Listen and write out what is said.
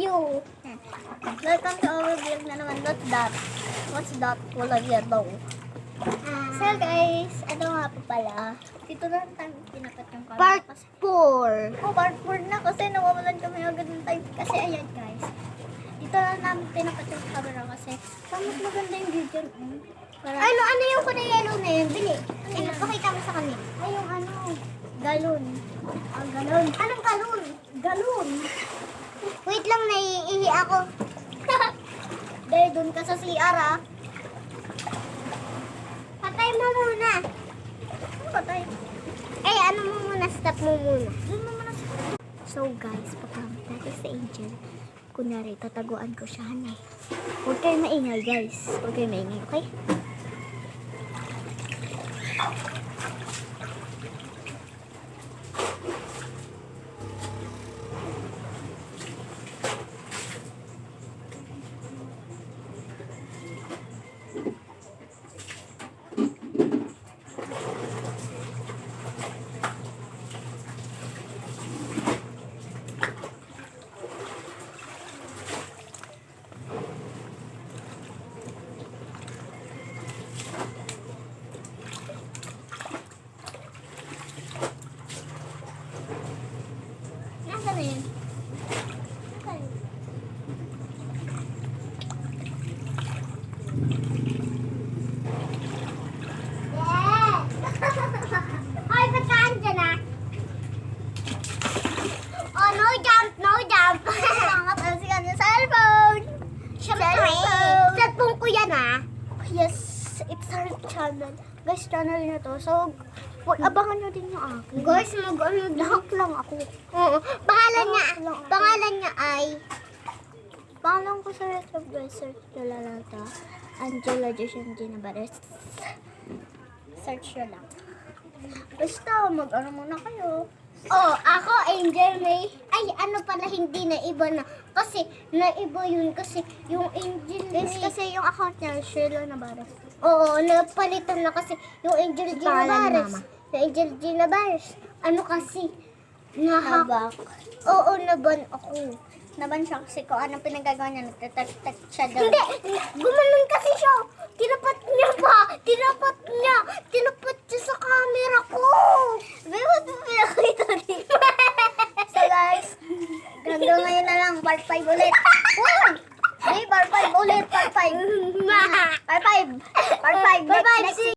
you. Welcome to our vlog na naman. What's that? What's that? Wala yellow. So guys, ano nga po pala? Dito na tayo pinakat yung camera. Part kasi, 4. part 4 na kasi nawawalan kami agad ng time. Kasi ayan guys. Dito na namin pinakat yung camera kasi mas maganda yung video. Para, Ano yung kulay yellow na yun? Bili. Ayun. Pakita mo sa kanila. ay yung ano, galon. Ah, galon. Anong galon? Galon. Wait lang, naiihi ako. Dahil dun ka sa CR ah. Patay mo muna. Ano ba tayo? Eh, ano mo muna? Stop mo muna. Dun mo muna sa... So guys, pagkamit natin sa Angel, kunwari, tataguan ko siya, hanay. Huwag kayo maingay guys. Huwag kayo maingay, okay? Nasaan na yun? Nasaan? Yes! Hoy, ba't ka andyan ah? Oh, no jump, no jump. Angat na si kanya cellphone! Siyempre, cellphone ko yan ah. Yes, it's our channel. Guys, channel na to. So, abangan nyo din yung akin. Guys, mag-ano Lahak lang ako. Oo. Pangalan niya ay Pangalan ko sa YouTube guys, search nyo lang ito. Angela Jason Ginabares. Search nyo lang. Basta, mag-ano muna kayo. Oh, ako, Angel May. Ay, ano pala, hindi na iba na. Kasi, naiba yun. Kasi, yung Angel May. Guys, kasi yung account niya, Sheila Nabares. Oo, napalitan na kasi yung Angel Pangalan ni Ginabares. Mama. Yung Angel Ginabares. Ano kasi, Nabak. Oo, naban ako. Naban siya kasi kung anong pinagagawa niya, nagtatak siya daw. Hindi, gumanon kasi siya. Tinapat niya pa. Tinapat niya.